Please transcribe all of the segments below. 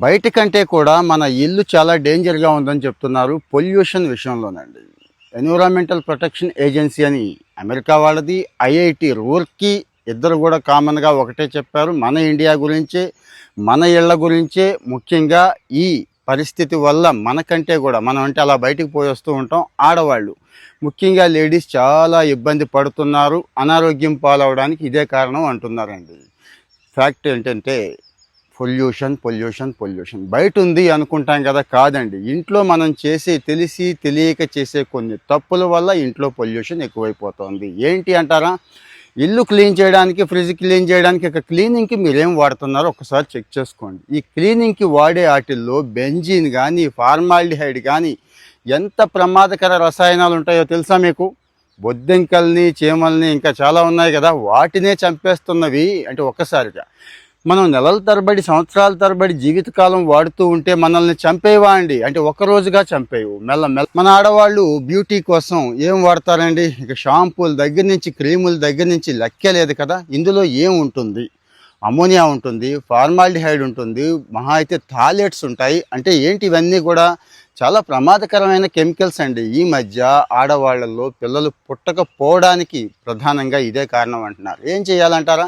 బయట కంటే కూడా మన ఇల్లు చాలా డేంజర్గా ఉందని చెప్తున్నారు పొల్యూషన్ విషయంలోనండి. ఎన్విరాన్మెంటల్ ప్రొటెక్షన్ ఏజెన్సీ అని అమెరికా వాళ్ళది, ఐఐటి రూర్కీ ఇద్దరు కూడా కామన్గా ఒకటే చెప్పారు. మన ఇండియా గురించే, మన ఇళ్ల గురించే, ముఖ్యంగా ఈ పరిస్థితి వల్ల మనకంటే కూడా, మనం అంటే అలా బయటికి పోయి వస్తూ ఉంటాం, ఆడవాళ్ళు ముఖ్యంగా లేడీస్ చాలా ఇబ్బంది పడుతున్నారు. అనారోగ్యం పాలవడానికి ఇదే కారణం అంటున్నారండి. ఫ్యాక్ట్ ఏంటంటే పొల్యూషన్ పొల్యూషన్ పొల్యూషన్ బయట ఉంది అనుకుంటాం కదా, కాదండి. ఇంట్లో మనం చేసే తెలిసి తెలియక చేసే కొన్ని తప్పుల వల్ల ఇంట్లో పొల్యూషన్ ఎక్కువైపోతుంది. ఏంటి అంటారా? ఇల్లు క్లీన్ చేయడానికి, ఫ్రిడ్జ్ క్లీన్ చేయడానికి, ఇక క్లీనింగ్కి మీరేం వాడుతున్నారో ఒకసారి చెక్ చేసుకోండి. ఈ క్లీనింగ్కి వాడే వాటిల్లో బెంజీన్ కానీ, ఫార్మాల్డిహైడ్ కానీ ఎంత ప్రమాదకర రసాయనాలు ఉంటాయో తెలుసా మీకు? బొద్దింకల్ని, చీమల్ని, ఇంకా చాలా ఉన్నాయి కదా, వాటినే చంపేస్తున్నవి. అంటే ఒక్కసారిగా మనం నెలల తరబడి, సంవత్సరాల తరబడి, జీవితకాలం వాడుతూ ఉంటే మనల్ని చంపేవా అండి? అంటే ఒక్కరోజుగా చంపేవు. మెల్ల మన ఆడవాళ్ళు బ్యూటీ కోసం ఏం వాడతారండి? ఇక షాంపూల దగ్గర నుంచి, క్రీముల దగ్గర నుంచి లెక్కే లేదు కదా. ఇందులో ఏం ఉంటుంది? అమోనియా ఉంటుంది, ఫార్మాల్డిహైడ్ ఉంటుంది, మహా అయితే థాలెట్స్ ఉంటాయి. అంటే ఏంటి ఇవన్నీ కూడా చాలా ప్రమాదకరమైన కెమికల్స్ అండి. ఈ మధ్య ఆడవాళ్లలో పిల్లలు పుట్టకపోవడానికి ప్రధానంగా ఇదే కారణం అంటున్నారు. ఏం చేయాలంటారా?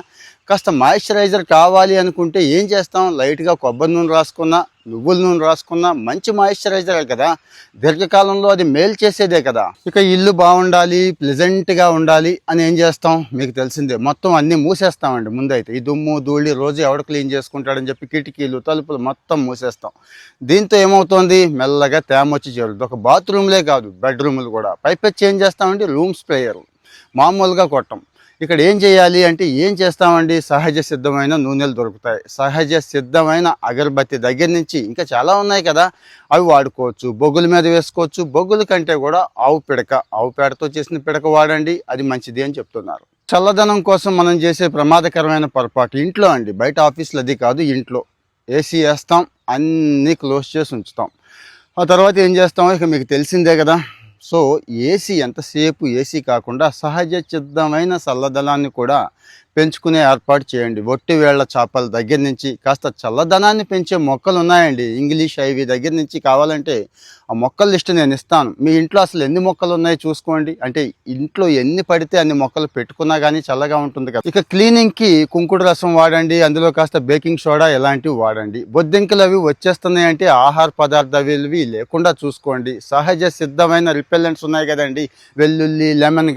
కాస్త మాయిశ్చరైజర్ కావాలి అనుకుంటే ఏం చేస్తాం? లైట్గా కొబ్బరి నూనె రాసుకున్నా, నువ్వుల నూనె రాసుకున్నా మంచి మాయిశ్చరైజర్ కదా, దీర్ఘకాలంలో అది మేలు చేసేదే కదా. ఇక ఇల్లు బాగుండాలి, ప్లెజెంట్గా ఉండాలి అని ఏం చేస్తాం? మీకు తెలిసిందే, మొత్తం అన్నీ మూసేస్తామండి. ముందైతే ఈ దుమ్ము ధూళి రోజు ఎవడు క్లీన్ చేసుకుంటాడని చెప్పి కిటికీలు, తలుపులు మొత్తం మూసేస్తాం. దీంతో ఏమవుతుంది? మెల్లగా తేమ వచ్చి చేరుతుంది. ఒక బాత్రూమ్లే కాదు, బెడ్రూములు కూడా. పైపెచ్చి ఏం చేస్తామండి? రూమ్ స్ప్రేయర్ మామూలుగా కొట్టం. ఇక్కడ ఏం చేయాలి అంటే ఏం చేస్తామండి? సహజ సిద్ధమైన నూనెలు దొరుకుతాయి. సహజ సిద్ధమైన అగరబత్తి దగ్గర నుంచి ఇంకా చాలా ఉన్నాయి కదా, అవి వాడుకోవచ్చు. బొగ్గుల మీద వేసుకోవచ్చు. బొగ్గుల కంటే కూడా ఆవు పిడక, ఆవు పేడతో చేసిన పిడక వాడండి, అది మంచిది అని చెప్తున్నారు. చల్లదనం కోసం మనం చేసే ప్రమాదకరమైన పొరపాటు ఇంట్లో అండి, బయట ఆఫీసులు అది కాదు. ఇంట్లో ఏసీ వేస్తాం, అన్నీ క్లోజ్ చేసి ఉంచుతాం. ఆ తర్వాత ఏం చేస్తాం? ఇక మీకు తెలిసిందే కదా. సో ఏసీ ఎంతసేపు ఏసీ కాకుండా సహజ సిద్ధమైన చల్లదనాన్ని కూడా పెంచుకునే ఏర్పాటు చేయండి. ఒట్టి వేళ్ల చేపల దగ్గర నుంచి కాస్త చల్లదనాన్ని పెంచే మొక్కలు ఉన్నాయండి. ఇంగ్లీష్ ఐవి దగ్గర నుంచి కావాలంటే ఆ మొక్కల లిస్ట్ నేను ఇస్తాను. మీ ఇంట్లో అసలు ఎన్ని మొక్కలు ఉన్నాయో చూసుకోండి. అంటే ఇంట్లో ఎన్ని పడితే అన్ని మొక్కలు పెట్టుకున్నా కానీ చల్లగా ఉంటుంది కదా. ఇక క్లీనింగ్కి కుంకుడు రసం వాడండి, అందులో కాస్త బేకింగ్ సోడా ఇలాంటివి వాడండి. బొద్దింకలు అవి వచ్చేస్తున్నాయంటే ఆహార పదార్థాలు ఇవి లేకుండా చూసుకోండి. సహజ సిద్ధమైన రిపెల్లెంట్స్ ఉన్నాయి కదండి, వెల్లుల్లి, లెమన్